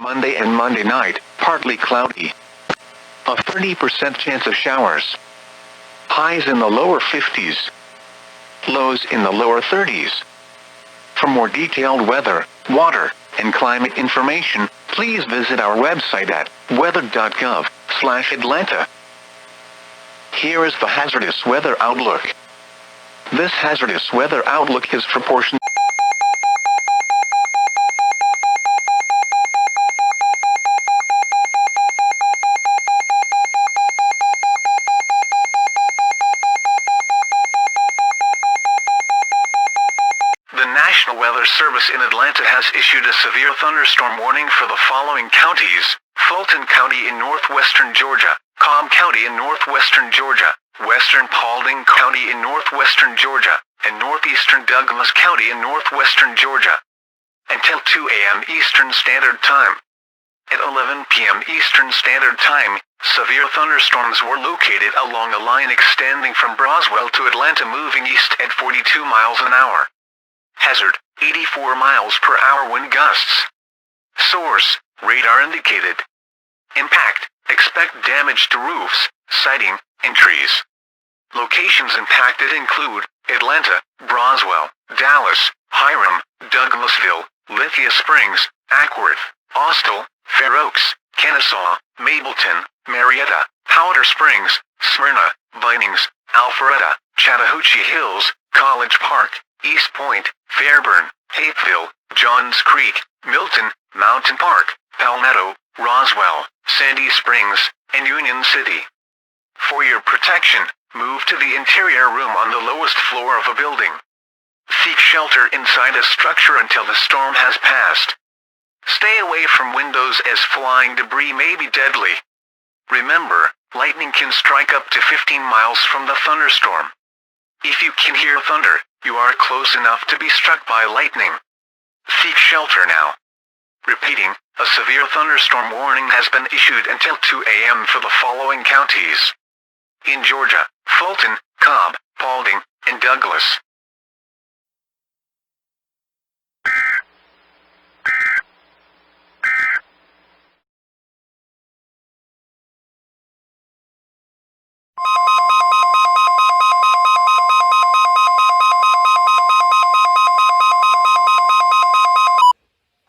Monday and Monday night, partly cloudy. A 30% chance of showers. Highs in the lower 50s. Lows in the lower 30s. For more detailed weather, water, and climate information, please visit our website at weather.gov/Atlanta. Here is the hazardous weather outlook. This hazardous weather outlook is proportional. The National Weather Service in Atlanta has issued a severe thunderstorm warning for the following counties: Fulton County in northwestern Georgia, Cobb County in northwestern Georgia, Western Paulding County in northwestern Georgia, and northeastern Douglas County in northwestern Georgia. Until 2 a.m. Eastern Standard Time. At 11 p.m. Eastern Standard Time, severe thunderstorms were located along a line extending from Broswell to Atlanta, moving east at 42 miles an hour. Hazard, 84 miles per hour wind gusts. Source, radar indicated. Impact, expect damage to roofs, siding, and trees. Locations impacted include Atlanta, Broswell, Dallas, Hiram, Douglasville, Lithia Springs, Ackworth, Austell, Fair Oaks, Kennesaw, Mableton, Marietta, Powder Springs, Smyrna, Vinings, Alpharetta, Chattahoochee Hills, College Park, East Point, Fairburn, Hapeville, Johns Creek, Milton, Mountain Park, Palmetto, Roswell, Sandy Springs, and Union City. For your protection, move to the interior room on the lowest floor of a building. Seek shelter inside a structure until the storm has passed. Stay away from windows as flying debris may be deadly. Remember, lightning can strike up to 15 miles from the thunderstorm. If you can hear thunder, you are close enough to be struck by lightning. Seek shelter now. Repeating, a severe thunderstorm warning has been issued until 2 a.m. for the following counties. In Georgia, Fulton, Cobb, Paulding, and Douglas.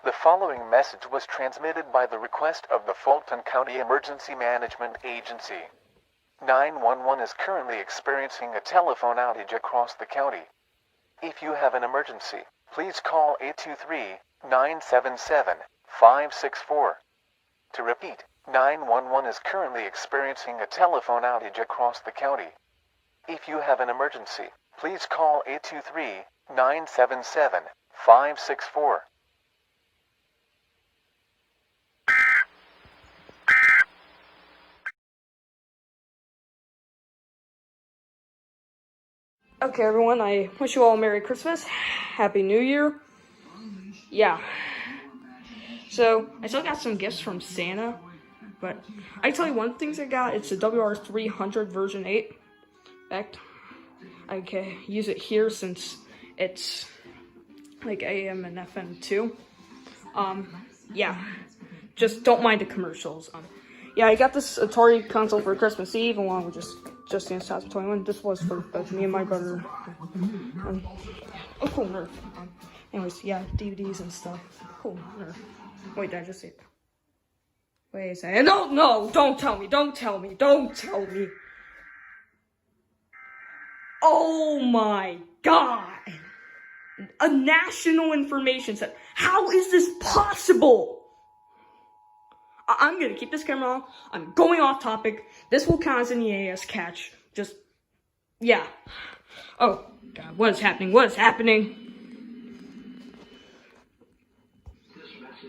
The following message was transmitted by the request of the Fulton County Emergency Management Agency. 911 is currently experiencing a telephone outage across the county. If you have an emergency, please call 823-977-564. To repeat, 911 is currently experiencing a telephone outage across the county. If you have an emergency, please call 823-977-564. Okay, everyone, I wish you all a Merry Christmas, Happy New Year. Yeah. So, I still got some gifts from Santa, but I tell you one thing I got, it's a WR300 version 8. In fact, I can use it here since it's like AM and FM too. Yeah. Just don't mind the commercials. Yeah, I got this Atari console for Christmas Eve along with Just Dance Top 21. This was for both me and my brother. Oh, cool, Nerf. Anyways, yeah, DVDs and stuff. Cool, Nerf. Wait, did I just say it? Wait a second. No, don't tell me. Oh my god! A national information set. How is this possible? I'm gonna keep this camera on. I'm going off topic. This will count as an EAS catch. Just, yeah. Oh, God, what is happening? This message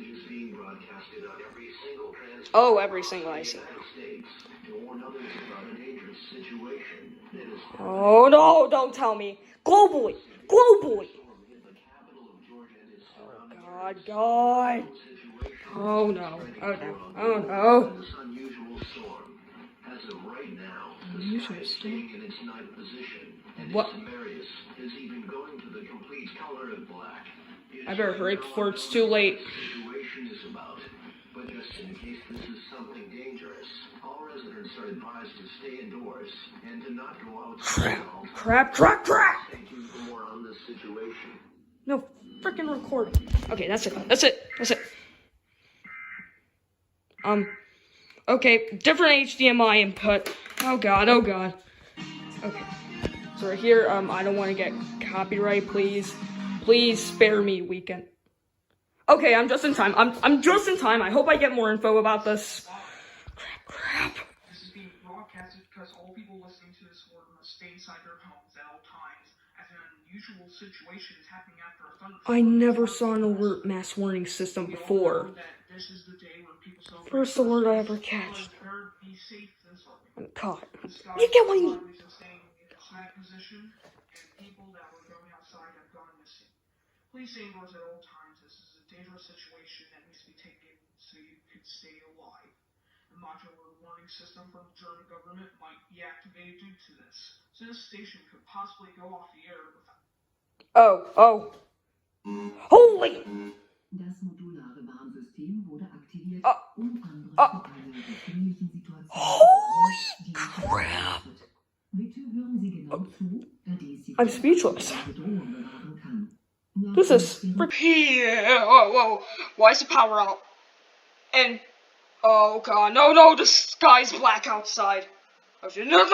is being broadcasted on every single transmission. Oh, every single, I see. Oh, no, don't tell me. Globally. Oh, God. Oh no. This unusual storm has of right now decided staying in its night position, and its severity is even going to the complete color of black. I better hurry before it's too late. Situation is about, but Crap. No freaking recording. Okay, that's it. Okay, different HDMI input. Oh god. Okay. So right here, I don't want to get copyright, please. Please spare me weekend. Okay, I'm just in time. I'm just in time. I hope I get more info about this. Crap. This is being broadcasted because all people listening to this work must stay inside their homes at all times, as an unusual situation is happening after a thunderstorm. I never saw an alert mass warning system before. First alert I ever catched. I'm caught. You get what I mean? Please stay indoors at all times. This is a dangerous situation that needs to be taken so you can stay alive. The modular warning system from the German government might be activated due to this, so this station could possibly go off the air without. Oh. Holy! Das modulare Warnsystem wurde aktiviert und andere für eine gefährlichen Situation. Holy crap! Bitte hören Sie genau zu, da dies die I'm speechless. Bedrohung bewahren kann. This is yeah. Whoa. Why is the power out? And oh god, no, the sky's black outside. No.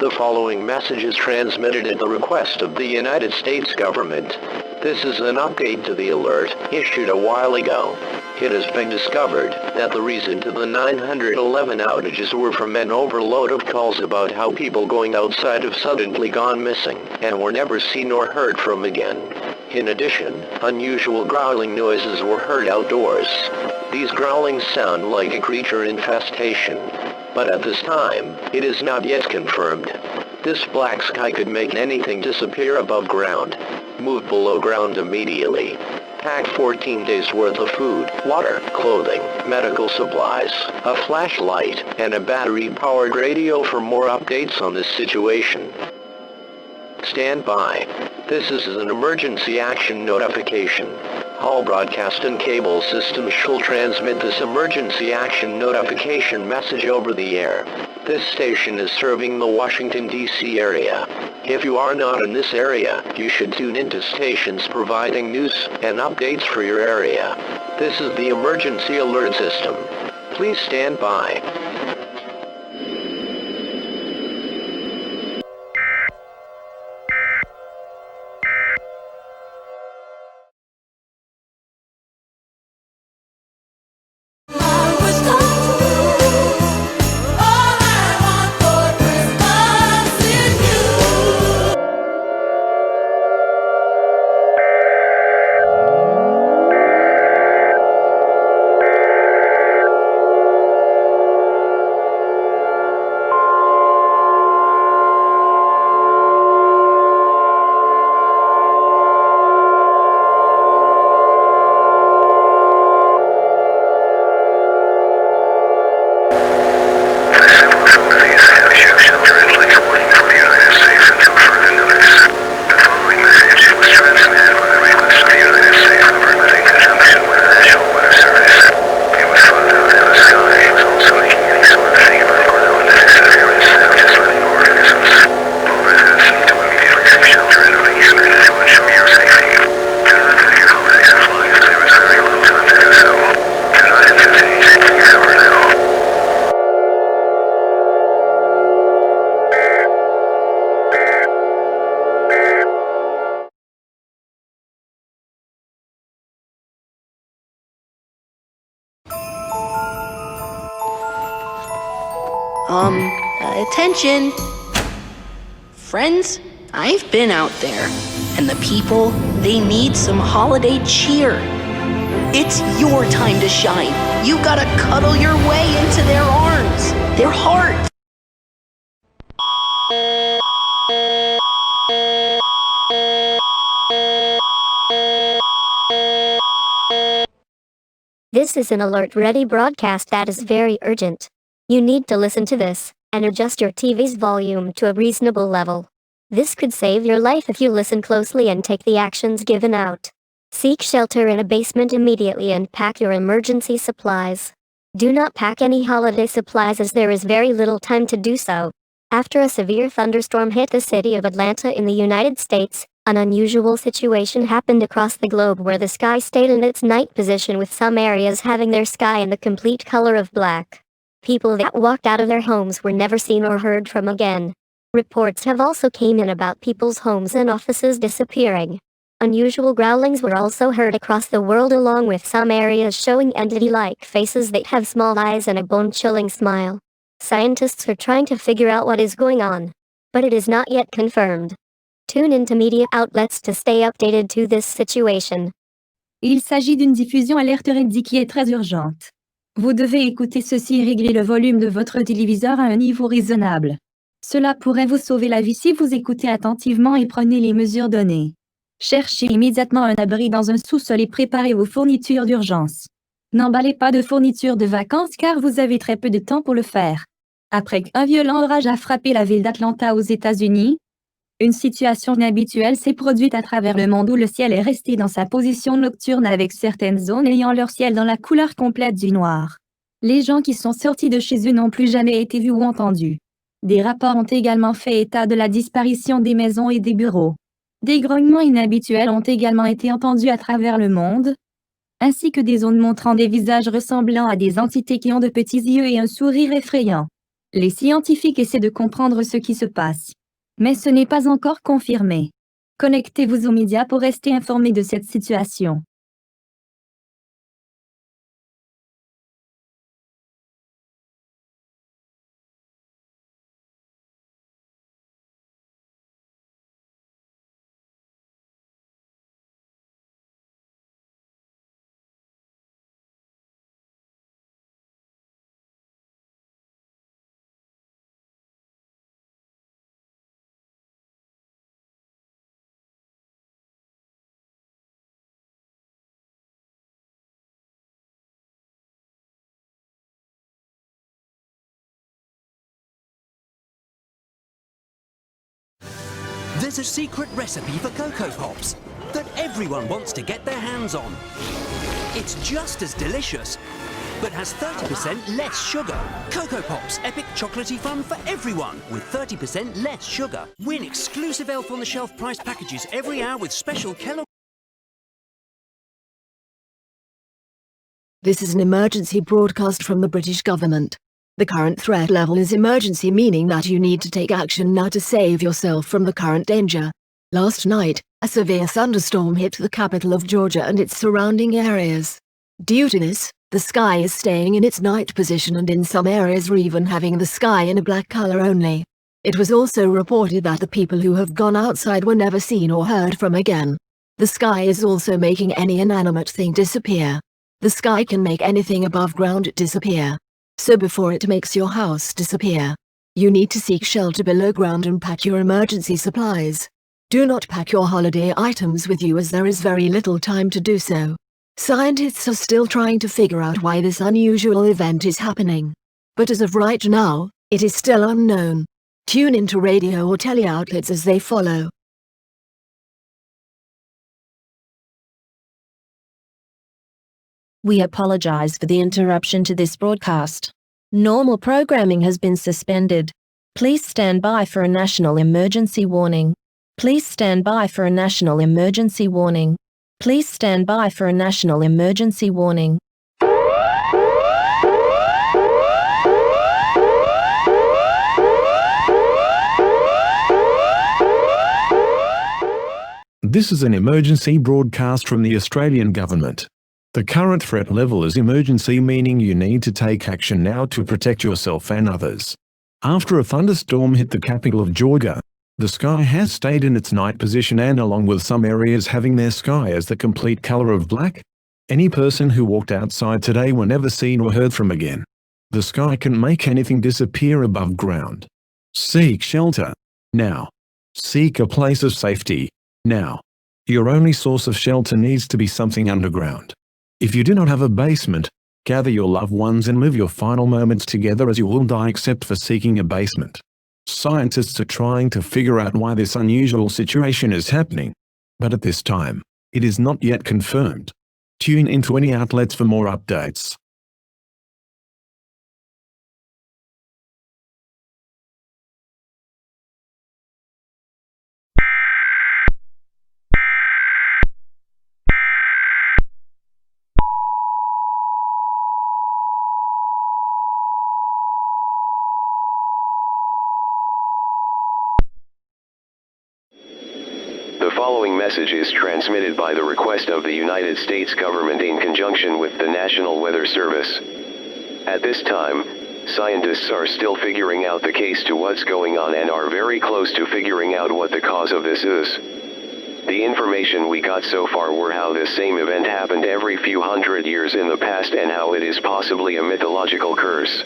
The following message is transmitted at the request of the United States government. This is an update to the alert issued a while ago. It has been discovered that the reason to the 911 outages were from an overload of calls about how people going outside have suddenly gone missing and were never seen or heard from again. In addition, unusual growling noises were heard outdoors. These growlings sound like a creature infestation. But at this time, it is not yet confirmed. This black sky could make anything disappear above ground. Move below ground immediately. Pack 14 days worth of food, water, clothing, medical supplies, a flashlight, and a battery-powered radio for more updates on this situation. Stand by. This is an emergency action notification. All broadcast and cable systems shall transmit this emergency action notification message over the air. This station is serving the Washington, D.C. area. If you are not in this area, you should tune into stations providing news and updates for your area. This is the emergency alert system. Please stand by. Attention. Friends, I've been out there, and the people, they need some holiday cheer. It's your time to shine. You gotta cuddle your way into their arms, their hearts. This is an alert-ready broadcast that is very urgent. You need to listen to this, and adjust your TV's volume to a reasonable level. This could save your life if you listen closely and take the actions given out. Seek shelter in a basement immediately and pack your emergency supplies. Do not pack any holiday supplies as there is very little time to do so. After a severe thunderstorm hit the city of Atlanta in the United States, an unusual situation happened across the globe where the sky stayed in its night position with some areas having their sky in the complete color of black. People that walked out of their homes were never seen or heard from again. Reports have also came in about people's homes and offices disappearing. Unusual growlings were also heard across the world, along with some areas showing entity-like faces that have small eyes and a bone-chilling smile. Scientists are trying to figure out what is going on, but it is not yet confirmed. Tune into media outlets to stay updated to this situation. Il s'agit d'une diffusion alerte ready qui est très urgente. Vous devez écouter ceci et régler le volume de votre téléviseur à un niveau raisonnable. Cela pourrait vous sauver la vie si vous écoutez attentivement et prenez les mesures données. Cherchez immédiatement un abri dans un sous-sol et préparez vos fournitures d'urgence. N'emballez pas de fournitures de vacances car vous avez très peu de temps pour le faire. Après qu'un violent orage a frappé la ville d'Atlanta aux États-Unis, une situation inhabituelle s'est produite à travers le monde où le ciel est resté dans sa position nocturne avec certaines zones ayant leur ciel dans la couleur complète du noir. Les gens qui sont sortis de chez eux n'ont plus jamais été vus ou entendus. Des rapports ont également fait état de la disparition des maisons et des bureaux. Des grognements inhabituels ont également été entendus à travers le monde, ainsi que des zones montrant des visages ressemblant à des entités qui ont de petits yeux et un sourire effrayant. Les scientifiques essaient de comprendre ce qui se passe, mais ce n'est pas encore confirmé. Connectez-vous aux médias pour rester informés de cette situation. There's a secret recipe for Cocoa Pops that everyone wants to get their hands on. It's just as delicious, but has 30% less sugar. Cocoa Pops, epic chocolatey fun for everyone with 30% less sugar. Win exclusive Elf on the Shelf prize packages every hour with special Kellogg. This is an emergency broadcast from the British government. The current threat level is emergency, meaning that you need to take action now to save yourself from the current danger. Last night, a severe thunderstorm hit the capital of Georgia and its surrounding areas. Due to this, the sky is staying in its night position, and in some areas we're even having the sky in a black color only. It was also reported that the people who have gone outside were never seen or heard from again. The sky is also making any inanimate thing disappear. The sky can make anything above ground disappear. So before it makes your house disappear, you need to seek shelter below ground and pack your emergency supplies. Do not pack your holiday items with you as there is very little time to do so. Scientists are still trying to figure out why this unusual event is happening. But as of right now, it is still unknown. Tune into radio or tele outlets as they follow. We apologize for the interruption to this broadcast. Normal programming has been suspended. Please stand by for a national emergency warning. Please stand by for a national emergency warning. Please stand by for a national emergency warning. This is an emergency broadcast from the Australian government. The current threat level is emergency, meaning you need to take action now to protect yourself and others. After a thunderstorm hit the capital of Georgia, the sky has stayed in its night position, and along with some areas having their sky as the complete color of black, any person who walked outside today were never seen or heard from again. The sky can make anything disappear above ground. Seek shelter now. Seek a place of safety now. Your only source of shelter needs to be something underground. If you do not have a basement, gather your loved ones and live your final moments together, as you will die except for seeking a basement. Scientists are trying to figure out why this unusual situation is happening, but at this time, it is not yet confirmed. Tune into any outlets for more updates. The following message is transmitted by the request of the United States government in conjunction with the National Weather Service. At this time, scientists are still figuring out the case to what's going on and are very close to figuring out what the cause of this is. The information we got so far were how this same event happened every few hundred years in the past and how it is possibly a mythological curse.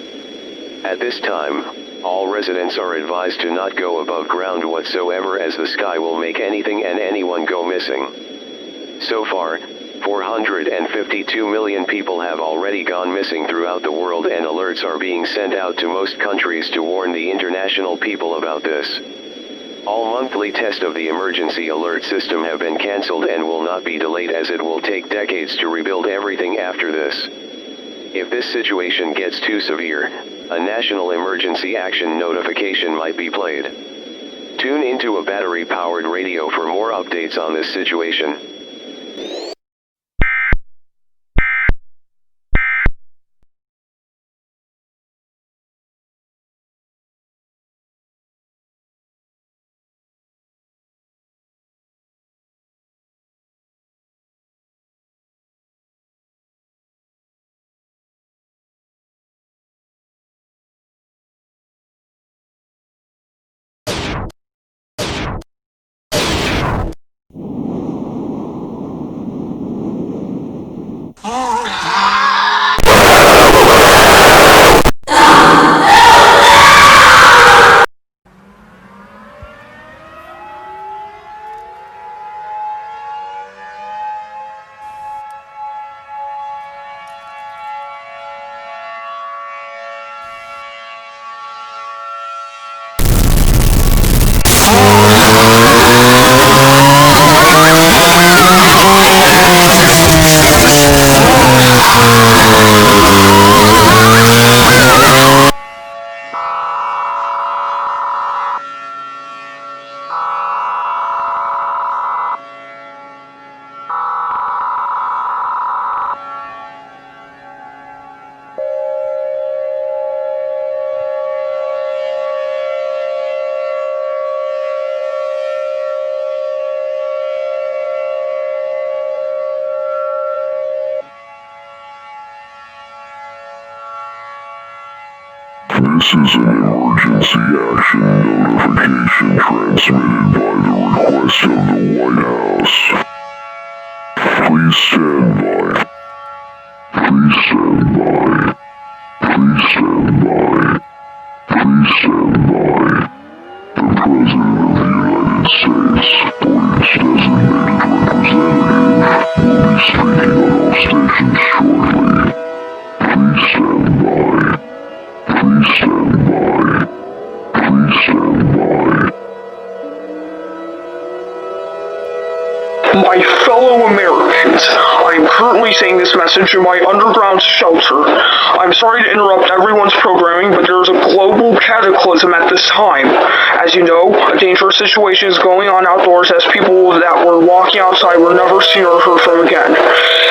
At this time, all residents are advised to not go above ground whatsoever, as the sky will make anything and anyone go missing. So far, 452 million people have already gone missing throughout the world, and alerts are being sent out to most countries to warn the international people about this. All monthly tests of the emergency alert system have been cancelled and will not be delayed, as it will take decades to rebuild everything after this. If this situation gets too severe, a national emergency action notification might be played. Tune into a battery-powered radio for more updates on this situation. This is an emergency action notification transmitted by the request of the White House. Please stand by. Please stand by. Please stand by. Please stand by. The President of the United States, or its designated representative, will be speaking on all stations shortly. Please stand by. Please stand by. Please stand by. My fellow Americans, I am currently saying this message in my underground shelter. I'm sorry to interrupt everyone's programming, but there is a global cataclysm at this time. As you know, a dangerous situation is going on outdoors, as people that were walking outside were never seen or heard from again.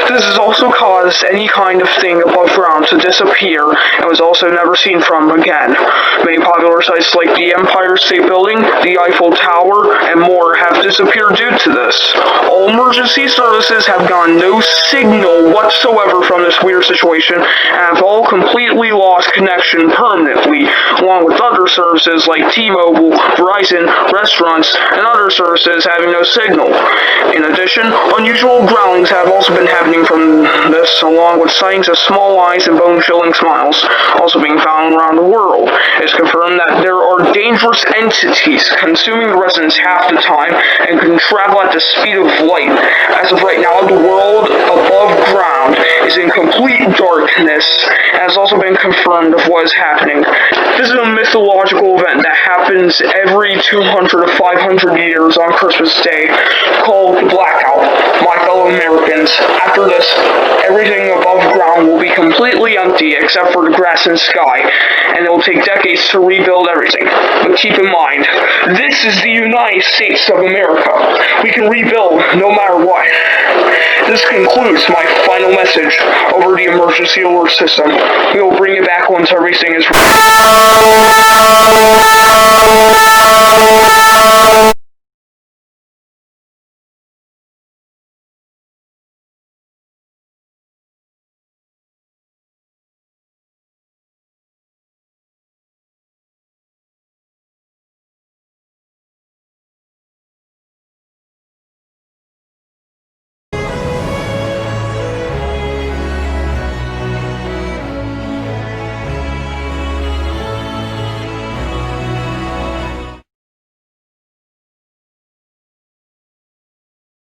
This has also caused any kind of thing above ground to disappear and was also never seen from again. Many popular sites like the Empire State Building, the Eiffel Tower, and more have disappeared due to this. All emergency services have gotten no signal signal whatsoever from this weird situation, and have all completely lost connection permanently, along with other services like T-Mobile, Verizon, restaurants, and other services having no signal. In addition, unusual growlings have also been happening from this, along with sightings of small eyes and bone-chilling smiles, also being found around the world. It's confirmed that there are dangerous entities consuming the residents half the time and can travel at the speed of light. As of right now, the world above ground is in complete darkness, and has also been confirmed of what is happening. This is a mythological event that happens every 200 to 500 years on Christmas Day, called the Blackout. My fellow Americans, after this, everything above ground will be completely empty except for the grass and sky, and it will take decades to rebuild everything. But keep in mind, this is the United States of America. We can rebuild no matter what. This concludes my final message over the emergency alert system. We will bring it back once everything is ready.